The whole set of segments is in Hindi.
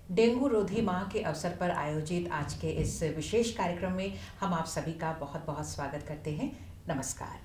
डेंगू रोधी माह के अवसर पर आयोजित आज के इस विशेष कार्यक्रम में हम आप सभी का बहुत बहुत स्वागत करते हैं। नमस्कार।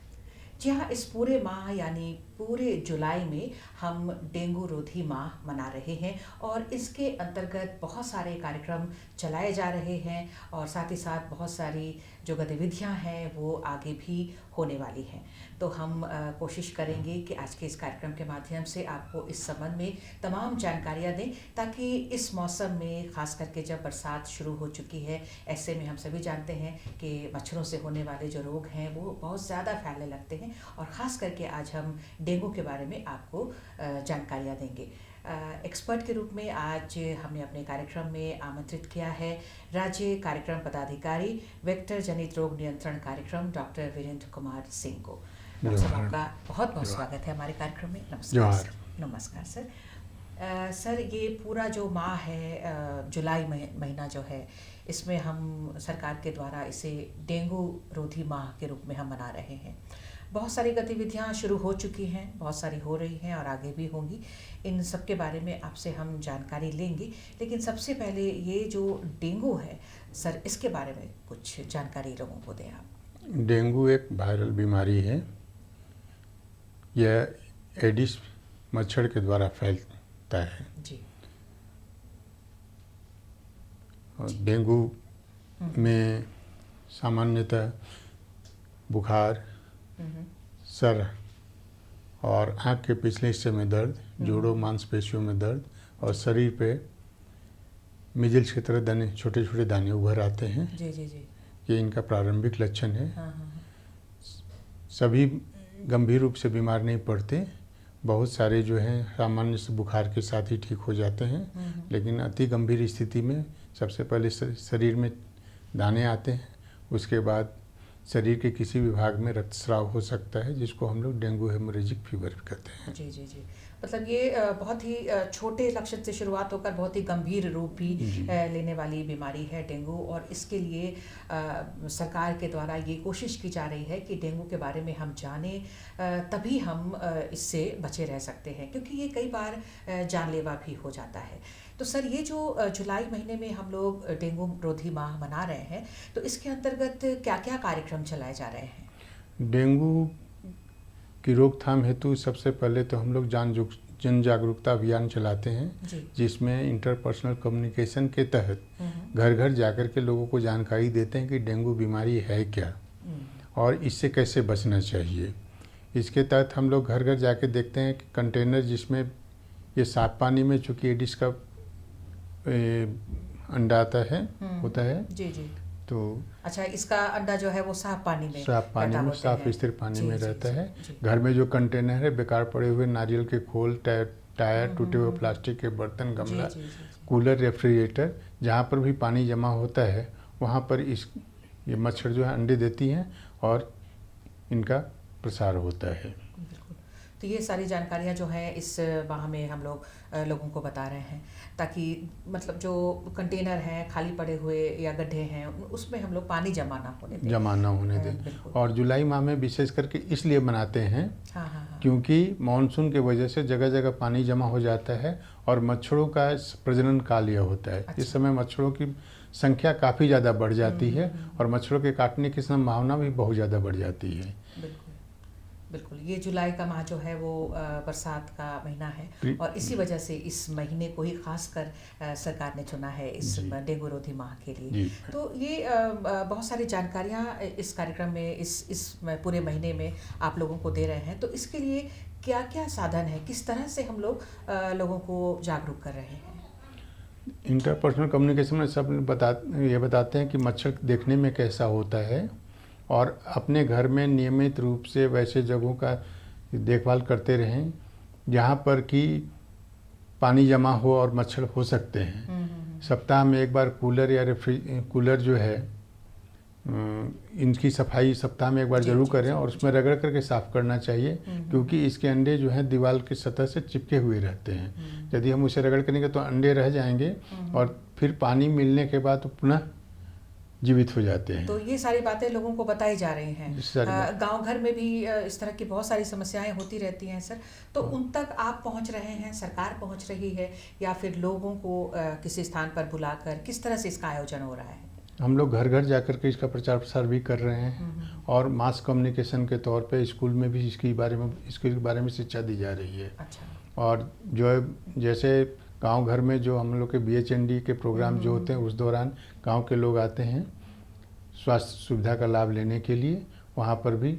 जी हाँ, इस पूरे माह यानी पूरे जुलाई में हम डेंगू रोधी माह मना रहे हैं और इसके अंतर्गत बहुत सारे कार्यक्रम चलाए जा रहे हैं और साथ ही साथ बहुत सारी जो गतिविधियां हैं वो आगे भी होने वाली हैं। तो हम कोशिश करेंगे कि आज के इस कार्यक्रम के माध्यम से आपको इस संबंध में तमाम जानकारियां दें, ताकि इस मौसम में ख़ास करके जब बरसात शुरू हो चुकी है, ऐसे में हम सभी जानते हैं कि मच्छरों से होने वाले जो रोग हैं वो बहुत ज़्यादा फैलने लगते हैं और ख़ास करके आज हम डेंगू के बारे में आपको जानकारियाँ देंगे। एक्सपर्ट के रूप में आज हमने अपने कार्यक्रम में आमंत्रित किया है राज्य कार्यक्रम पदाधिकारी वेक्टर जनित रोग नियंत्रण कार्यक्रम डॉक्टर वीरेंद्र कुमार सिंह को। डॉक्टर साहब, आपका बहुत बहुत स्वागत है हमारे कार्यक्रम में। नमस्कार सर। नमस्कार सर। सर, ये पूरा जो माह है, जुलाई महीना जो है, इसमें हम सरकार के द्वारा इसे डेंगू रोधी माह के रूप में हम मना रहे हैं। बहुत सारी गतिविधियां शुरू हो चुकी हैं, बहुत सारी हो रही हैं और आगे भी होंगी। इन सब के बारे में आपसे हम जानकारी लेंगे, लेकिन सबसे पहले ये जो डेंगू है सर, इसके बारे में कुछ जानकारी लोगों को दें आप। डेंगू एक वायरल बीमारी है। यह एडिस मच्छर के द्वारा फैलता है जी। और डेंगू में सामान्यतः बुखार, सर और आँख के पिछले हिस्से में दर्द, जोड़ों मांसपेशियों में दर्द और शरीर पे मिजल्स की तरह दाने, छोटे छोटे दाने उभर आते हैं। जी जी जी। ये इनका प्रारंभिक लक्षण है। हाँ हाँ। सभी गंभीर रूप से बीमार नहीं पड़ते। बहुत सारे जो हैं सामान्य से बुखार के साथ ही ठीक हो जाते हैं, लेकिन अति गंभीर स्थिति में सबसे पहले शरीर में दाने आते हैं, उसके बाद शरीर के किसी भी भाग में रक्तस्राव हो सकता है, जिसको हम लोग डेंगू हेमोरेजिक फीवर कहते हैं। जी जी जी। मतलब ये बहुत ही छोटे लक्षण से शुरुआत होकर बहुत ही गंभीर रूप भी लेने वाली बीमारी है डेंगू, और इसके लिए सरकार के द्वारा ये कोशिश की जा रही है कि डेंगू के बारे में हम जानें, तभी हम इससे बचे रह सकते हैं, क्योंकि ये कई बार जानलेवा भी हो जाता है। तो सर, ये जो जुलाई महीने में हम लोग डेंगू रोधी माह मना रहे हैं, तो इसके अंतर्गत क्या क्या कार्यक्रम चलाए जा रहे हैं? डेंगू की रोकथाम हेतु सबसे पहले तो हम लोग जन जागरूकता अभियान चलाते हैं, जिसमें इंटरपर्सनल कम्युनिकेशन के तहत घर घर जाकर के लोगों को जानकारी देते हैं कि डेंगू बीमारी है क्या और इससे कैसे बचना चाहिए। इसके तहत हम लोग घर घर जाके देखते हैं कि कंटेनर जिसमें ये साफ पानी में, चूँकि एडिस का अंडा आता है होता है जी जी, तो अच्छा, इसका अंडा जो है वो साफ पानी में साफ स्थिर पानी में रहता है। घर में जो कंटेनर है, बेकार पड़े हुए नारियल के खोल, टायर, टूटे हुए प्लास्टिक के बर्तन, गमला, कूलर, रेफ्रिजरेटर, जहाँ पर भी पानी जमा होता है वहाँ पर ये मच्छर जो है अंडे देती हैं और इनका प्रसार होता है। तो ये सारी जानकारियाँ जो है इस माह में हम लोग लोगों को बता रहे हैं, ताकि मतलब जो कंटेनर हैं खाली पड़े हुए या गड्ढे हैं उसमें हम लोग पानी जमा ना होने दें। और जुलाई माह में विशेष करके इसलिए मनाते हैं क्योंकि मानसून की वजह से जगह जगह पानी जमा हो जाता है और मच्छरों का प्रजनन काल यह होता है। इस समय मच्छरों की संख्या काफ़ी ज़्यादा बढ़ जाती है और मच्छरों के काटने की संभावना भी बहुत ज़्यादा बढ़ जाती है। बिल्कुल, ये जुलाई का माह जो है वो बरसात का महीना है और इसी वजह से इस महीने को ही खासकर सरकार ने चुना है इस डेंगू रोधी माह के लिए। तो ये बहुत सारी जानकारियाँ इस कार्यक्रम में इस पूरे महीने में आप लोगों को दे रहे हैं। तो इसके लिए क्या क्या साधन है, किस तरह से हम लोग लोगों को जागरूक कर रहे हैं? इंटरपर्सनल कम्युनिकेशन में सब ये बताते हैं कि मच्छर देखने में कैसा होता है और अपने घर में नियमित रूप से वैसे जगहों का देखभाल करते रहें जहाँ पर कि पानी जमा हो और मच्छर हो सकते हैं। सप्ताह में एक बार कूलर जो है इनकी सफाई सप्ताह में एक बार ज़रूर करें और उसमें रगड़ करके साफ़ करना चाहिए, क्योंकि इसके अंडे जो हैं दीवार की सतह से चिपके हुए रहते हैं। यदि हम उसे रगड़ करेंगे तो अंडे रह जाएंगे और फिर पानी मिलने के बाद पुनः जीवित हो जाते हैं। तो ये सारी बातें लोगों को बताई जा रही हैं। गांव घर में भी इस तरह की बहुत सारी समस्याएं होती रहती हैं सर, तो उन तक आप पहुंच रहे हैं, सरकार पहुंच रही है, या फिर लोगों को किसी स्थान पर बुलाकर किस तरह से इसका आयोजन हो रहा है? हम लोग घर घर जाकर के इसका प्रचार प्रसार भी कर रहे हैं और मास कम्युनिकेशन के तौर पे स्कूल में भी इसके बारे में शिक्षा दी जा रही है। अच्छा। और जो है जैसे गांव घर में जो हम लोग के BHND के प्रोग्राम जो होते हैं उस दौरान गांव के लोग आते हैं स्वास्थ्य सुविधा का लाभ लेने के लिए, वहाँ पर भी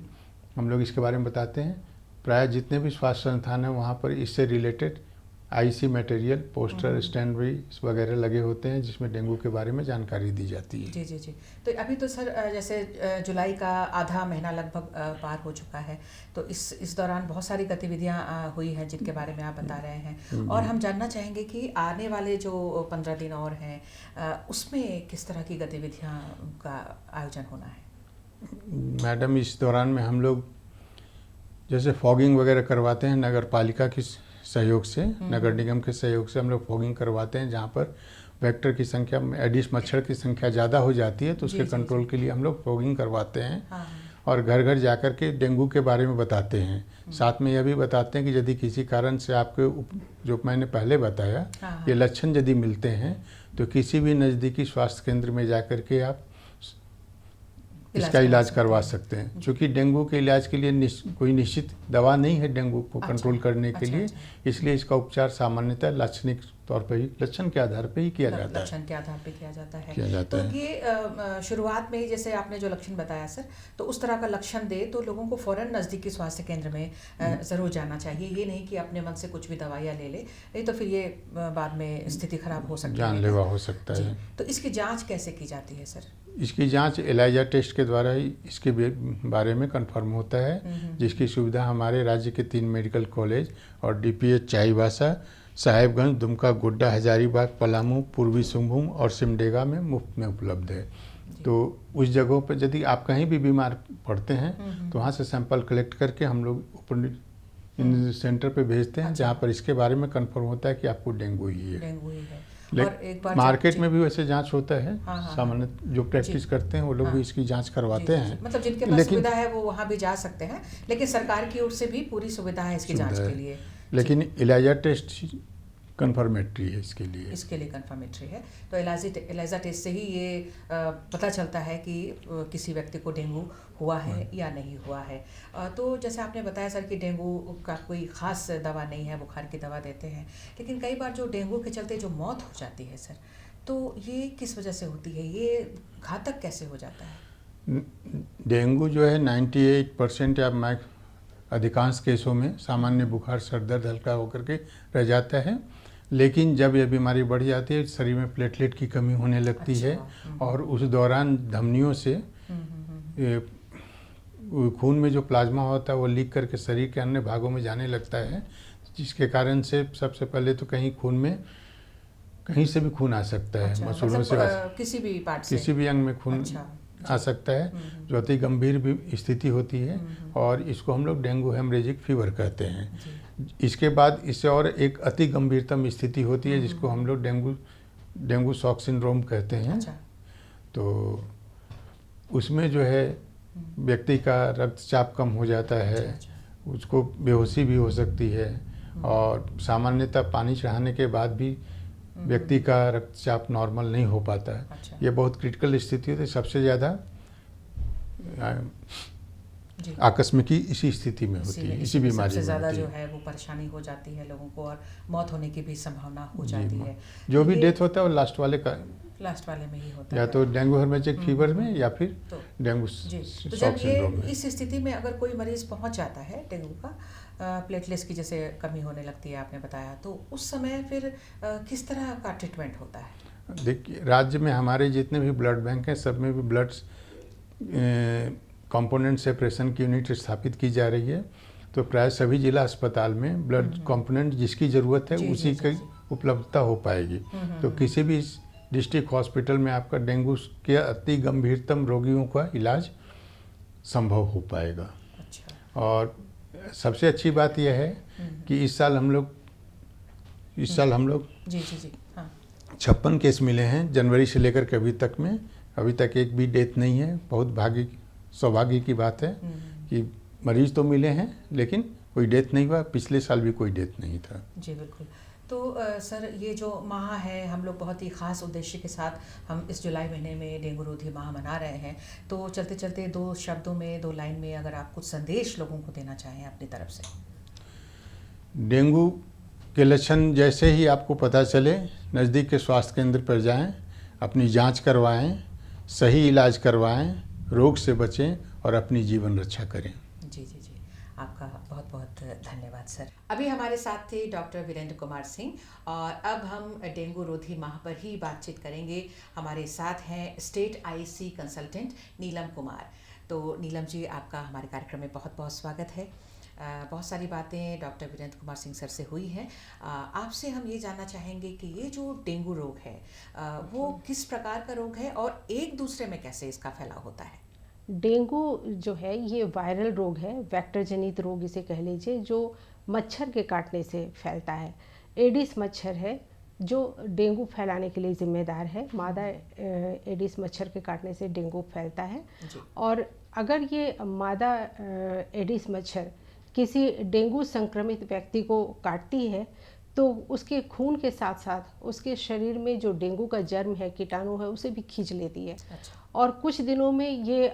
हम लोग इसके बारे में बताते हैं। प्राय जितने भी स्वास्थ्य संस्थान हैं वहाँ पर इससे रिलेटेड IC मटेरियल, पोस्टर, स्टैंडरी वगैरह लगे होते हैं जिसमें डेंगू के बारे में जानकारी दी जाती है। जी जी जी। तो अभी तो सर जैसे जुलाई का आधा महीना लगभग पार हो चुका है, तो इस दौरान बहुत सारी गतिविधियां हुई हैं जिनके बारे में आप बता रहे हैं, और हम जानना चाहेंगे कि आने वाले जो 15 दिन और हैं उसमें किस तरह की गतिविधियां का आयोजन होना है? मैडम, इस दौरान में हम लोग जैसे फॉगिंग वगैरह करवाते हैं नगर पालिका की सहयोग से, नगर निगम के सहयोग से हम लोग फॉगिंग करवाते हैं। जहाँ पर वेक्टर की संख्या, एडिस मच्छर की संख्या ज़्यादा हो जाती है तो उसके कंट्रोल के लिए हम लोग फॉगिंग करवाते हैं। हाँ। और घर घर जाकर के डेंगू के बारे में बताते हैं। साथ में यह भी बताते हैं कि यदि किसी कारण से आपके जो मैंने पहले बताया ये लक्षण यदि मिलते हैं तो किसी भी नज़दीकी स्वास्थ्य केंद्र में जाकर के आप इसका इलाज करवा सकते हैं। क्योंकि डेंगू के इलाज के लिए कोई निश्चित दवा नहीं है डेंगू को कंट्रोल करने के लिए, इसलिए इसका उपचार सामान्यतः लाक्षणिक तौर पर ही, लक्षण के आधार पर ही किया जाता है। लक्षण के आधार पर किया जाता है। तो ये शुरुआत में ही जैसे आपने जो लक्षण बताया सर, तो उस तरह का लक्षण दे तो लोगों को फौरन नज़दीकी स्वास्थ्य केंद्र में ज़रूर जाना चाहिए। ये नहीं कि अपने मन से कुछ भी दवाइयाँ ले ले, नहीं तो फिर ये बाद में स्थिति खराब हो सकती है, जानलेवा हो सकता है। तो इसकी जाँच कैसे की जाती है सर? इसकी जांच एलाइजा टेस्ट के द्वारा ही इसके बारे में कंफर्म होता है, जिसकी सुविधा हमारे राज्य के 3 मेडिकल कॉलेज और DPH चाईबासा, साहेबगंज, दुमका, गोड्डा, हजारीबाग, पलामू, पूर्वी सिंहभूम और सिमडेगा में मुफ्त में उपलब्ध है। तो उस जगहों पर यदि आप कहीं भी बीमार पड़ते हैं तो वहाँ से सैंपल कलेक्ट करके हम लोग इन सेंटर पे भेजते हैं। जहाँ पर इसके बारे में कंफर्म होता है कि आपको डेंगू ही है। और एक बार मार्केट में भी वैसे जांच होता है। सामान्य जो प्रैक्टिस करते हैं वो लोग भी इसकी जांच करवाते हैं। मतलब जिनके पास सुविधा है वो वहाँ भी जा सकते हैं, लेकिन सरकार की ओर से भी पूरी सुविधा है इसकी जांच के लिए। लेकिन एलाइजा टेस्ट कंफर्मेटरी है इसके लिए कंफर्मेटरी है। तो एलाइजा टेस्ट से ही ये पता चलता है कि किसी व्यक्ति को डेंगू हुआ है या नहीं हुआ है। तो जैसे आपने बताया सर कि डेंगू का कोई ख़ास दवा नहीं है, बुखार की दवा देते हैं, लेकिन कई बार जो डेंगू के चलते जो मौत हो जाती है सर, तो ये किस वजह से होती है? ये घातक कैसे हो जाता है? डेंगू जो है 98% या अधिकांश केसों में सामान्य बुखार, सर दर्द हल्का होकर के रह जाता है। लेकिन जब यह बीमारी बढ़ जाती है शरीर में प्लेटलेट की कमी होने लगती है और उस दौरान धमनियों से खून में जो प्लाज्मा होता है वो लीक करके शरीर के अन्य भागों में जाने लगता है, जिसके कारण से सबसे पहले तो कहीं से भी खून आ सकता है। मसूड़ों से किसी भी पार्ट से, किसी भी अंग में खून आ सकता है, जो अति गंभीर भी स्थिति होती है और इसको हम लोग डेंगू हेमरेजिक फीवर कहते हैं। इसके बाद इससे और एक अति गंभीरतम स्थिति होती है जिसको हम लोग डेंगू शॉक सिंड्रोम कहते हैं। तो उसमें जो है व्यक्ति का रक्तचाप कम हो जाता है, उसको बेहोशी भी हो सकती है और सामान्यतः पानी चढ़ाने के बाद भी व्यक्ति का रक्तचाप नॉर्मल नहीं हो पाता है। ये बहुत क्रिटिकल स्थिति होती है। सबसे ज़्यादा आकस्मिकी इसी स्थिति में होती है, इसी बीमारी में सबसे ज़्यादा जो है वो परेशानी हो जाती है लोगों को और मौत होने की भी संभावना हो जाती है। जो भी डेथ होता है वो लास्ट वाले में ही होता है, या तो डेंगू हेमरेजिक फीवर में या फिर डेंगू शॉक सिंड्रोम में। इस स्थिति में अगर कोई मरीज पहुंच जाता है डेंगू का, प्लेटलेट्स की जैसे कमी होने लगती है आपने बताया, तो उस समय फिर किस तरह का ट्रीटमेंट होता है? देखिए, राज्य में हमारे जितने भी ब्लड बैंक हैं सब में भी ब्लड कंपोनेंट सेपरेशन की यूनिट स्थापित की जा रही है। तो प्राय सभी जिला अस्पताल में ब्लड कंपोनेंट जिसकी ज़रूरत है उसी की उपलब्धता हो पाएगी। तो किसी भी डिस्ट्रिक्ट हॉस्पिटल में आपका डेंगू के अति गंभीरतम रोगियों का इलाज संभव हो पाएगा। और सबसे अच्छी बात यह है कि इस साल हम लोग 56 केस मिले हैं जनवरी से लेकर के अभी तक में, अभी तक एक भी डेथ नहीं है। बहुत सौभाग्य की बात है कि मरीज तो मिले हैं लेकिन कोई डेथ नहीं हुआ। पिछले साल भी कोई डेथ नहीं था। जी बिल्कुल। तो सर, ये जो माह है, हम लोग बहुत ही ख़ास उद्देश्य के साथ हम इस जुलाई महीने में डेंगू रोधी माह मना रहे हैं। तो चलते चलते 2 शब्दों में, 2 लाइन में अगर आप कुछ संदेश लोगों को देना चाहें अपनी तरफ से। डेंगू के लक्षण जैसे ही आपको पता चले, नज़दीक के स्वास्थ्य केंद्र पर जाएं, अपनी जांच करवाएं, सही इलाज करवाएं, रोग से बचें और अपनी जीवन रक्षा करें। जी जी जी, आपका बहुत बहुत धन्यवाद सर। अभी हमारे साथ थे डॉक्टर वीरेंद्र कुमार सिंह, और अब हम डेंगू रोधी माह पर ही बातचीत करेंगे। हमारे साथ हैं स्टेट आईसी कंसल्टेंट नीलम कुमार। तो नीलम जी, आपका हमारे कार्यक्रम में बहुत बहुत स्वागत है। बहुत सारी बातें डॉक्टर वीरेंद्र कुमार सिंह सर से हुई हैं। आपसे हम ये जानना चाहेंगे कि ये जो डेंगू रोग है वो किस प्रकार का रोग है और एक दूसरे में कैसे इसका फैलाव होता है? डेंगू जो है ये वायरल रोग है, वेक्टर जनित रोग इसे कह लीजिए, जो मच्छर के काटने से फैलता है। एडिस मच्छर है जो डेंगू फैलाने के लिए जिम्मेदार है। मादा एडिस मच्छर के काटने से डेंगू फैलता है। और अगर ये मादा एडिस मच्छर किसी डेंगू संक्रमित व्यक्ति को काटती है तो उसके खून के साथ साथ उसके शरीर में जो डेंगू का जर्म है, कीटाणु है, उसे भी खींच लेती है। अच्छा। और कुछ दिनों में ये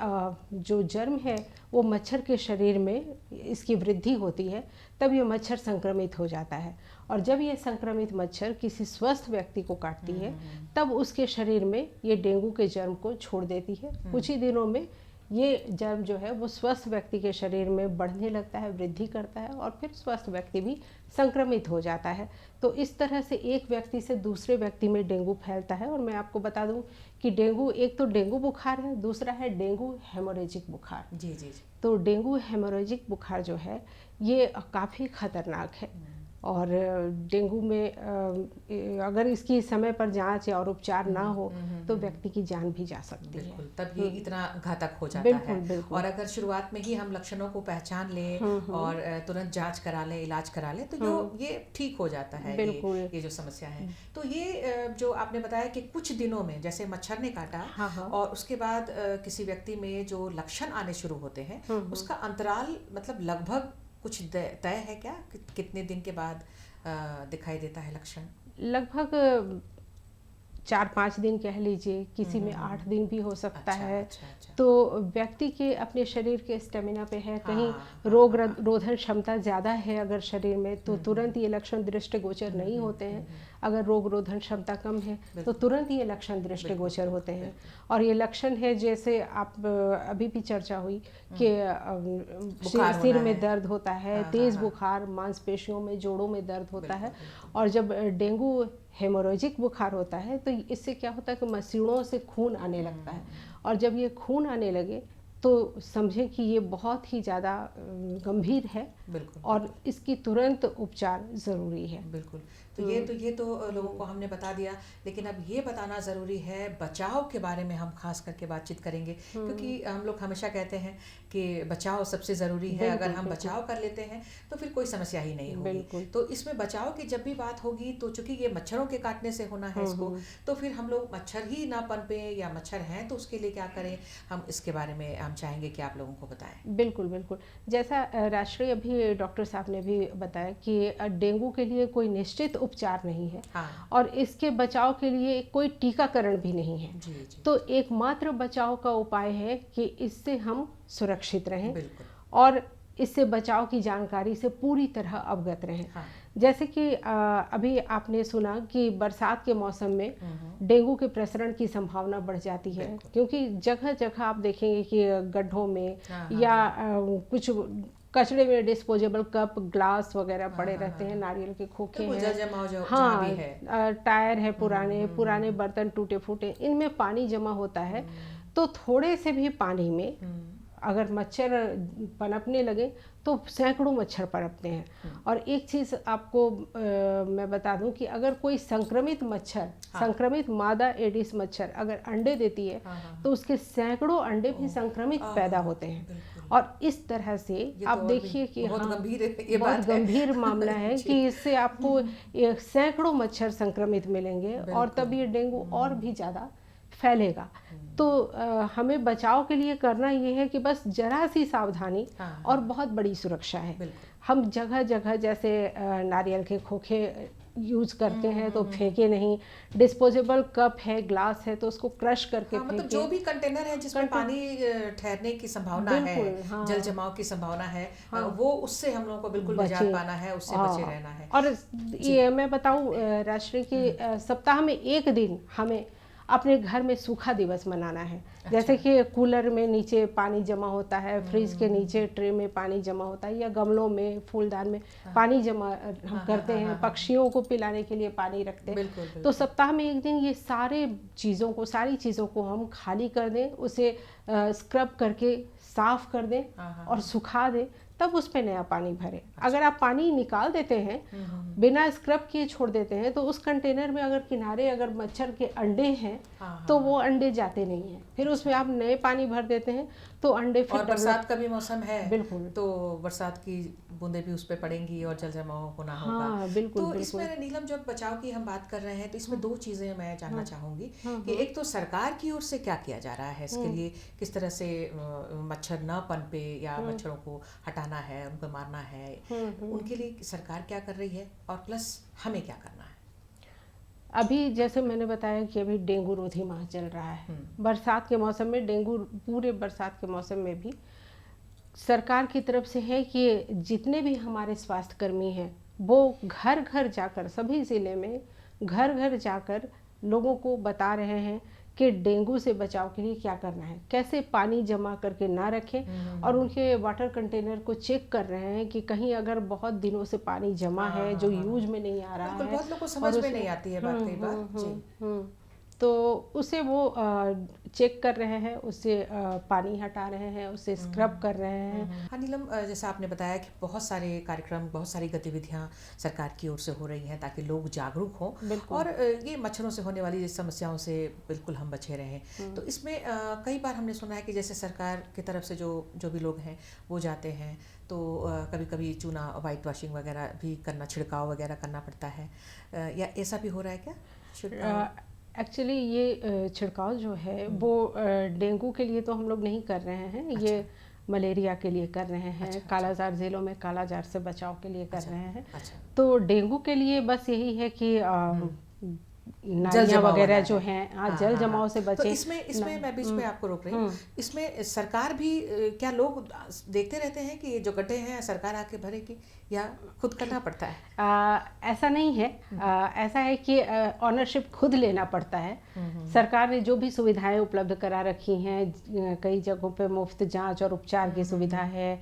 जो जर्म है वो मच्छर के शरीर में इसकी वृद्धि होती है, तब ये मच्छर संक्रमित हो जाता है। और जब ये संक्रमित मच्छर किसी स्वस्थ व्यक्ति को काटती है तब उसके शरीर में ये डेंगू के जर्म को छोड़ देती है। कुछ ही दिनों में ये जर्म जो है वो स्वस्थ व्यक्ति के शरीर में बढ़ने लगता है, वृद्धि करता है, और फिर स्वस्थ व्यक्ति भी संक्रमित हो जाता है। तो इस तरह से एक व्यक्ति से दूसरे व्यक्ति में डेंगू फैलता है। और मैं आपको बता दूं कि डेंगू, एक तो डेंगू बुखार है, दूसरा है डेंगू हेमोरेजिक बुखार। जी जी जी। तो डेंगू हेमोरेजिक बुखार जो है ये काफ़ी खतरनाक है। और डेंगू में अगर इसकी समय पर जांच और उपचार ना हो तो व्यक्ति की जान भी जा सकती है। तब ये इतना घातक हो जाता बिल्कुल, है। बिल्कुल। और अगर शुरुआत में ही हम लक्षणों को पहचान लें और तुरंत जांच करा लें, इलाज करा लें, तो ये ठीक हो जाता है। बिल्कुल। ये जो समस्या है, तो ये जो आपने बताया कि कुछ दिनों में जैसे मच्छर ने काटा और उसके बाद किसी व्यक्ति में जो लक्षण आने शुरू होते हैं, उसका अंतराल मतलब लगभग कुछ तय है क्या? कितने दिन के बाद दिखाई देता है लक्षण? लगभग 4-5 दिन कह लीजिए, किसी में 8 दिन भी हो सकता है। अच्छा। तो व्यक्ति के अपने शरीर के स्टेमिना पे है, कहीं रोग रोधन क्षमता ज़्यादा है अगर शरीर में तो तुरंत ये लक्षण दृष्टिगोचर नहीं होते हैं। अगर रोग रोधन क्षमता कम है तो तुरंत ये लक्षण दृष्टिगोचर होते हैं। और ये लक्षण है, जैसे आप अभी भी चर्चा हुई कि सिर में दर्द होता है, तेज़ बुखार, मांसपेशियों में, जोड़ों में दर्द होता है। और जब डेंगू हेमोरेजिक बुखार होता है तो इससे क्या होता है कि मसूड़ों से खून आने लगता है। और जब ये खून आने लगे तो समझें कि ये बहुत ही ज़्यादा गंभीर है। बिल्कुल। और इसकी तुरंत उपचार ज़रूरी है। बिल्कुल। तो ये तो लोगों को हमने बता दिया, लेकिन अब ये बताना ज़रूरी है, बचाव के बारे में हम खास करके बातचीत करेंगे, क्योंकि हम लोग हमेशा कहते हैं कि बचाव सबसे ज़रूरी है। अगर हम बचाव कर लेते हैं तो फिर कोई समस्या ही नहीं होगी। तो इसमें बचाव की जब भी बात होगी तो चूंकि ये मच्छरों के काटने से होना है इसको, तो फिर हम लोग मच्छर ही ना पनपे, या मच्छर हैं तो उसके लिए क्या करें, हम इसके बारे में हम चाहेंगे कि आप लोगों को बताएं। बिल्कुल बिल्कुल। जैसा राष्ट्रीय अभी डॉक्टर साहब ने भी बताया कि डेंगू के लिए कोई निश्चित उपचार नहीं है। और इसके बचाव के लिए कोई टीकाकरण भी नहीं है। जी। तो एकमात्र बचाव का उपाय है कि इससे हम सुरक्षित रहें। बिल्कुल। और इससे बचाव की जानकारी से पूरी तरह अवगत रहें। जैसे कि अभी आपने सुना कि बरसात के मौसम में डेंगू के प्रसरण की संभावना बढ़ जाती है, क्योंकि जगह जगह आप देखेंगे कि गड्ढों में या कुछ कचड़े में डिस्पोजेबल कप, ग्लास वगैरह पड़े रहते हैं, नारियल के खोखे हैं, टायर है, पुराने बर्तन टूटे फूटे, इनमें पानी जमा होता है। तो थोड़े से भी पानी में अगर मच्छर पनपने लगे तो सैकड़ों मच्छर पनपते हैं। और एक चीज़ आपको मैं बता दूं कि अगर कोई संक्रमित मच्छर, संक्रमित मादा एडिस मच्छर अगर अंडे देती है तो उसके सैकड़ों अंडे भी संक्रमित पैदा होते हैं। और इस तरह से आप देखिए कि बहुत गंभीर मामला है कि इससे आपको सैकड़ों मच्छर संक्रमित मिलेंगे और तब ये डेंगू और भी ज़्यादा फैलेगा। तो हमें बचाव के लिए करना ये है कि बस जरा सी सावधानी और बहुत बड़ी सुरक्षा है। हम जगह जगह जैसे नारियल के खोखे यूज करते हैं तो फेंके नहीं, डिस्पोजेबल कप है, ग्लास है तो उसको क्रश करके मतलब जो भी कंटेनर है जिसमें पानी ठहरने की संभावना है, जल जमाव की संभावना है, वो उससे हम लोगों को बिल्कुल निजात पाना है, उससे बचे रहना है। और ये मैं बताऊं राष्ट्रीय की सप्ताह में एक दिन हमें अपने घर में सूखा दिवस मनाना है। जैसे कि कूलर में नीचे पानी जमा होता है, फ्रिज के नीचे ट्रे में पानी जमा होता है, या गमलों में फूलदान में पानी जमा हम करते हैं, पक्षियों को पिलाने के लिए पानी रखते हैं। तो सप्ताह में एक दिन ये सारी चीज़ों को हम खाली कर दें, उसे स्क्रब करके साफ कर दें और सुखा दें, तब उस पे नया पानी भरें। अगर आप पानी निकाल देते हैं बिना स्क्रब किए छोड़ देते हैं तो उस कंटेनर में अगर किनारे अगर मच्छर के अंडे हैं तो वो अंडे जाते नहीं हैं, फिर उसमें आप नए पानी भर देते हैं तो अंडे फिर। और बरसात का भी मौसम है, बिल्कुल, तो बरसात की बूंदें भी उस पर पड़ेंगी और जल जमाव होना होगा। बिल्कुल, तो इसमें नीलम जब बचाव की हम बात कर रहे हैं तो इसमें दो चीज़ें मैं जानना चाहूँगी कि एक तो सरकार की ओर से क्या किया जा रहा है इसके लिए, किस तरह से मच्छर न पनपे या मच्छरों को हटाना है, उनको मारना है, उनके लिए सरकार क्या कर रही है, और प्लस हमें क्या करना है। अभी जैसे मैंने बताया कि अभी डेंगू रोधी माह चल रहा है, बरसात के मौसम में डेंगू, पूरे बरसात के मौसम में भी सरकार की तरफ से है कि जितने भी हमारे स्वास्थ्यकर्मी हैं वो घर घर जाकर, सभी ज़िले में घर घर जाकर लोगों को बता रहे हैं कि डेंगू से बचाव के लिए क्या करना है, कैसे पानी जमा करके ना रखें, और उनके वाटर कंटेनर को चेक कर रहे हैं कि कहीं अगर बहुत दिनों से पानी जमा है जो यूज में नहीं आ रहा है, बहुत लोगों को समझ में नहीं आती है बात कई बार, तो उसे वो चेक कर रहे हैं, उससे पानी हटा रहे हैं, उससे स्क्रब कर रहे हैं। हाँ नीलम, जैसा आपने बताया कि बहुत सारे कार्यक्रम, बहुत सारी गतिविधियाँ सरकार की ओर से हो रही हैं ताकि लोग जागरूक हों और ये मच्छरों से होने वाली समस्याओं से बिल्कुल हम बचे रहें। तो इसमें कई बार हमने सुना है कि जैसे सरकार की तरफ से जो भी लोग हैं वो जाते हैं तो कभी कभी चूना वाइट वॉशिंग वगैरह भी करना, छिड़काव वगैरह करना पड़ता है, या ऐसा भी हो रहा है क्या? एक्चुअली ये छिड़काव जो है वो डेंगू के लिए तो हम लोग नहीं कर रहे हैं, ये मलेरिया के लिए कर रहे हैं। कालाजार ज़िलों में कालाजार से बचाव के लिए कर रहे हैं। तो डेंगू के लिए बस यही है कि नालियाँ वगैरह जो हैं जल जमाव से बचे। तो इसमें मैं बीच में आपको रोक रही हूँ, इसमें सरकार भी, क्या लोग देखते रहते हैं कि ये जो गड्ढे हैं सरकार आके भरेगी, या खुद करना पड़ता है? ऐसा नहीं है, ऐसा है कि ऑनरशिप खुद लेना पड़ता है। सरकार ने जो भी सुविधाएं उपलब्ध करा रखी हैं, कई जगहों पे मुफ्त जांच और उपचार की सुविधा है,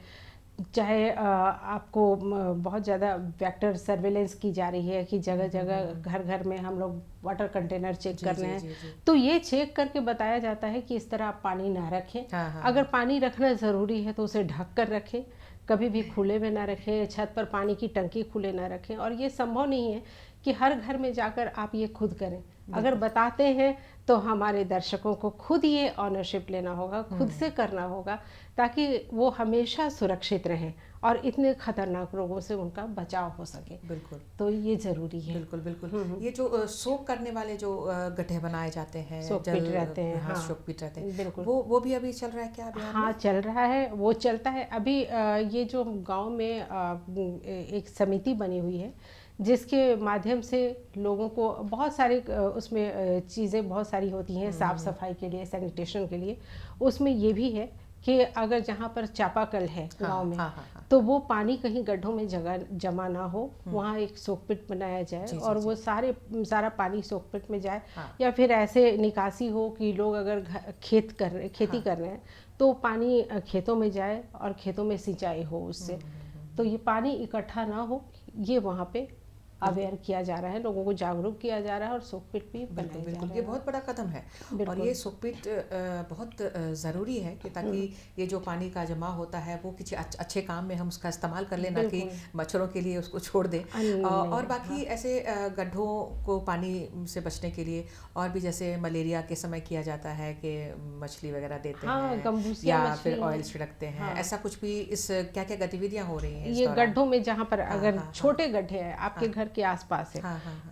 चाहे आपको बहुत ज़्यादा वेक्टर सर्वेलेंस की जा रही है कि जगह जगह घर घर में हम लोग वाटर कंटेनर चेक कर रहे हैं, तो ये चेक करके बताया जाता है कि इस तरह आप पानी ना रखें। अगर पानी रखना ज़रूरी है तो उसे ढक कर रखें, कभी भी खुले में ना रखें, छत पर पानी की टंकी खुले ना रखें। और ये संभव नहीं है कि हर घर में जाकर आप ये खुद करें। अगर बताते हैं तो हमारे दर्शकों को खुद ये ऑनरशिप लेना होगा, खुद से करना होगा, ताकि वो हमेशा सुरक्षित रहें और इतने खतरनाक रोगों से उनका बचाव हो सके। बिल्कुल, तो ये जरूरी है। बिल्कुल बिल्कुल। ये जो सोक करने वाले जो गड्ढे बनाए जाते हैं, शोकपीट रहते हैं, शोकपीट रहते हैं, बिल्कुल, वो भी अभी चल रहा है क्या अभियान? हाँ, चल रहा है, वो चलता है अभी। ये जो गांव में एक समिति बनी हुई है जिसके माध्यम से लोगों को बहुत सारे उसमें चीज़ें बहुत सारी होती हैं साफ़ सफाई के लिए, सैनिटेशन के लिए। उसमें ये भी है कि अगर जहाँ पर चापाकल है गांव में, तो वो पानी कहीं गड्ढों में जमा ना हो, वहाँ एक सोकपिट बनाया जाए और वो सारा पानी सोकपिट में जाए। या फिर ऐसे निकासी हो कि लोग अगर खेती कर रहे हैं तो पानी खेतों में जाए और खेतों में सिंचाई हो उससे, तो ये पानी इकट्ठा ना हो, ये वहाँ पे अवेयर किया जा रहा है, लोगों को जागरूक किया जा रहा है और सोकपिट भी बनाया जा रहा है। ये बहुत बड़ा कदम है और ये सोकपिट बहुत ज़रूरी है कि ताकि ये जो पानी का जमा होता है वो किसी अच्छे काम में हम उसका इस्तेमाल कर लें, ना कि मच्छरों के लिए उसको छोड़ दें। और बाकी ऐसे गड्ढों को पानी से बचने के लिए और भी जैसे मलेरिया के समय किया जाता है कि मछली वगैरह देते हैं या फिर ऑयल छिड़कते हैं, ऐसा कुछ भी इस क्या क्या गतिविधियाँ हो रही हैं ये गड्ढों में? जहाँ पर अगर छोटे गड्ढे हैं आपके घर के आसपास है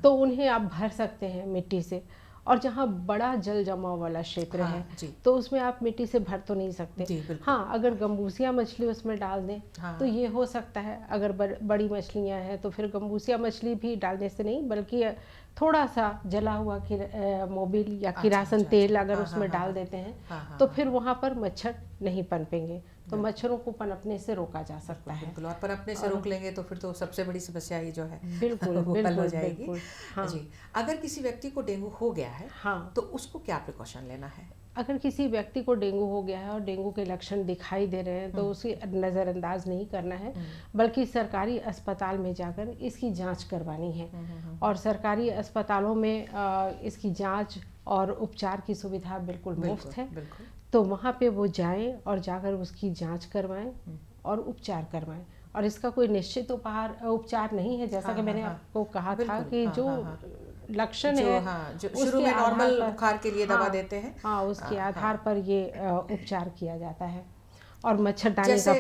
तो उन्हें आप भर सकते हैं मिट्टी से और जहाँ बड़ा जल जमाव वाला क्षेत्र है तो उसमें आप मिट्टी से भर तो नहीं सकते। हाँ, अगर गंबूसिया मछली उसमें डाल दें तो ये हो सकता है। अगर बड़ी मछलियाँ हैं तो फिर गंबूसिया मछली भी डालने से नहीं, बल्कि थोड़ा सा जला हुआ मोबिल या किरासन तेल अगर उसमें डाल देते हैं तो फिर वहाँ पर मच्छर नहीं पनपेंगे, तो मच्छरों को पनपने से रोका जा सकता है। बिल्कुल, और पनपने से रोक लेंगे तो फिर तो सबसे बड़ी समस्या ही जो है बिल्कुल वो हल हो जाएगी। बिल्कुल, हाँ। जी, अगर किसी व्यक्ति को डेंगू हो गया है तो उसको क्या प्रिकॉशन लेना है? अगर किसी व्यक्ति को डेंगू हो गया है और डेंगू के लक्षण दिखाई दे रहे हैं तो उसे नज़रअंदाज नहीं करना है, बल्कि सरकारी अस्पताल में जाकर इसकी जांच करवानी है। और सरकारी अस्पतालों में इसकी जांच और उपचार की सुविधा बिल्कुल मुफ्त है, तो वहाँ पे वो जाएं और जाकर उसकी जांच करवाएं और उपचार करवाएं। और इसका कोई निश्चित उपचार नहीं है, जैसा कि मैंने आपको कहा था कि जो लक्षण है जो शुरू में नॉर्मल बुखार के लिए दवा देते हैं, उसके आधार पर ये उपचार किया जाता है। और मच्छरदानी का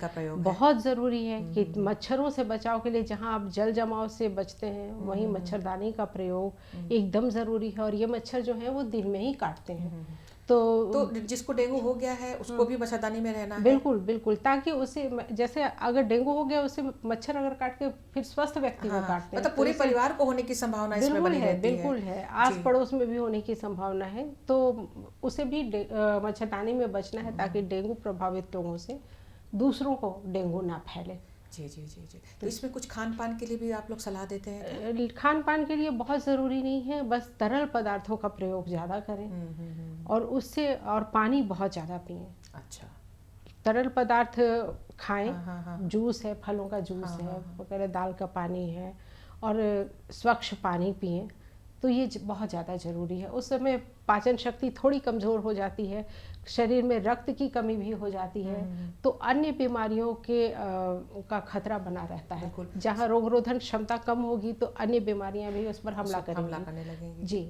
प्रयोग तो बहुत ज़रूरी है कि मच्छरों से बचाव के लिए जहां आप जल जमाव से बचते हैं वहीं मच्छरदानी का प्रयोग एकदम ज़रूरी है। और ये मच्छर जो है वो दिन में ही काटते हैं, तो जिसको डेंगू हो गया है उसको भी मच्छरदानी में रहना है। बिल्कुल बिल्कुल, ताकि उसे, जैसे अगर डेंगू हो गया उसे मच्छर अगर काट के फिर स्वस्थ व्यक्ति को काटते हैं, मतलब पूरे परिवार को होने की संभावना इसमें बनी रहती है। बिल्कुल है, आस पड़ोस में भी होने की संभावना है, तो उसे भी मच्छरदानी में बचना है ताकि डेंगू प्रभावित लोगों से दूसरों को डेंगू ना फैले। जी जी जी जी। तो इसमें कुछ खान पान के लिए भी आप लोग सलाह देते हैं? खान पान के लिए बहुत ज़रूरी नहीं है, बस तरल पदार्थों का प्रयोग ज़्यादा करें और उससे, और पानी बहुत ज़्यादा पिएं। अच्छा, तरल पदार्थ खाएं, जूस है, फलों का जूस है वगैरह, दाल का पानी है, और स्वच्छ पानी पिएं, तो ये बहुत ज़्यादा ज़रूरी है। उस समय पाचन शक्ति थोड़ी कमज़ोर हो जाती है, शरीर में रक्त की कमी भी हो जाती है, तो अन्य बीमारियों का खतरा बना रहता है। जहाँ रोगरोधन क्षमता कम होगी तो अन्य बीमारियां भी उस पर हमला करने लगेंगी। जी,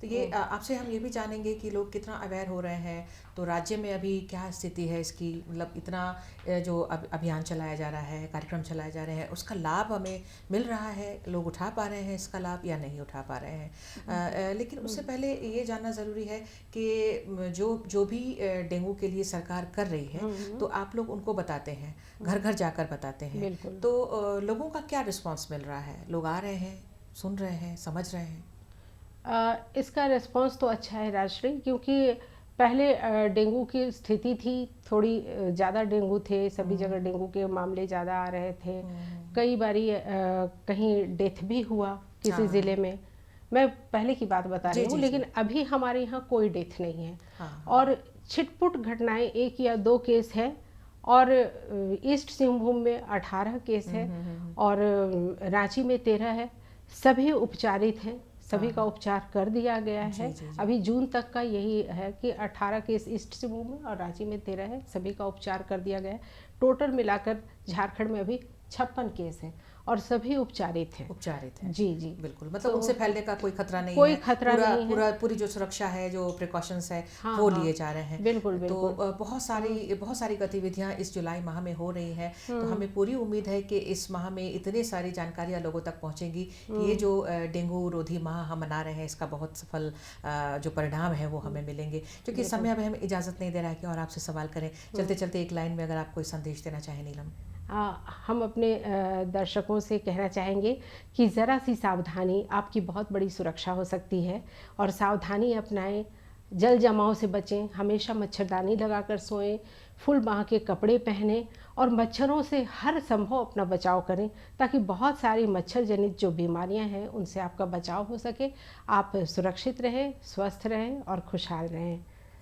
तो ये आपसे हम ये भी जानेंगे कि लोग कितना अवेयर हो रहे हैं, तो राज्य में अभी क्या स्थिति है इसकी, मतलब इतना जो अभियान चलाया जा रहा है, कार्यक्रम चलाए जा रहे हैं, उसका लाभ हमें मिल रहा है, लोग उठा पा रहे हैं इसका लाभ या नहीं उठा पा रहे हैं। लेकिन उससे पहले ये जानना ज़रूरी है कि जो भी डेंगू के लिए सरकार कर रही है तो आप लोग उनको बताते हैं, घर घर जाकर बताते हैं, तो लोगों का क्या रिस्पॉन्स मिल रहा है? लोग आ रहे हैं, सुन रहे हैं, समझ रहे हैं? इसका रिस्पांस तो अच्छा है राजश्री, क्योंकि पहले डेंगू की स्थिति थी, थोड़ी ज़्यादा डेंगू थे, सभी जगह डेंगू के मामले ज़्यादा आ रहे थे, कई बारी कहीं डेथ भी हुआ किसी ज़िले में। मैं पहले की बात बता रही हूँ, लेकिन अभी हमारे यहाँ कोई डेथ नहीं है। और छिटपुट घटनाएं 1 या 2 केस है, और ईस्ट सिंहभूम में 18 केस है, और रांची में 13 है। सभी उपचारित हैं, सभी का उपचार कर दिया गया है। अभी जून तक का यही है कि 18 केस ईस्ट सिंहभूम में और रांची में 13 है, सभी का उपचार कर दिया गया है। टोटल मिलाकर झारखंड में अभी 56 केस हैं और सभी उपचारित हैं। जी जी, बिल्कुल, मतलब उनसे फैलने का कोई खतरा नहीं है, कोई खतरा नहीं है। पूरी जो सुरक्षा है, जो प्रिकॉशंस है वो लिए जा रहे हैं। बिल्कुल बिल्कुल। तो बहुत सारी गतिविधियां इस जुलाई माह में हो रही हैं, तो हमें पूरी उम्मीद है कि इस माह में इतने सारी जानकारियां लोगों तक पहुंचेंगी कि ये जो डेंगू रोधी माह हम मना रहे हैं इसका बहुत सफल जो परिणाम है वो हमें मिलेंगे। क्योंकि समय अब हमें इजाज़त नहीं दे रहा है कि और आपसे सवाल करें, चलते चलते एक लाइन में अगर आप कोई संदेश देना चाहें नीलम। हम अपने दर्शकों से कहना चाहेंगे कि ज़रा सी सावधानी आपकी बहुत बड़ी सुरक्षा हो सकती है, और सावधानी अपनाएं, जल जमाव से बचें, हमेशा मच्छरदानी लगाकर सोएं, फुल बाँह के कपड़े पहनें, और मच्छरों से हर संभव अपना बचाव करें ताकि बहुत सारी मच्छर जनित जो बीमारियां हैं उनसे आपका बचाव हो सके। आप सुरक्षित रहें, स्वस्थ रहें और खुशहाल रहें।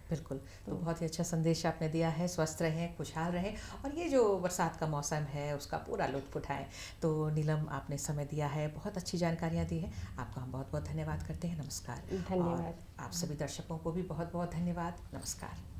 बिल्कुल, तो बहुत ही अच्छा संदेश आपने दिया है, स्वस्थ रहें, खुशहाल रहें, और ये जो बरसात का मौसम है उसका पूरा लुत्फ उठाएं। तो नीलम, आपने समय दिया है, बहुत अच्छी जानकारियाँ दी हैं, आपका हम बहुत बहुत धन्यवाद करते हैं। नमस्कार। धन्यवाद। आप सभी दर्शकों को भी बहुत बहुत धन्यवाद। नमस्कार।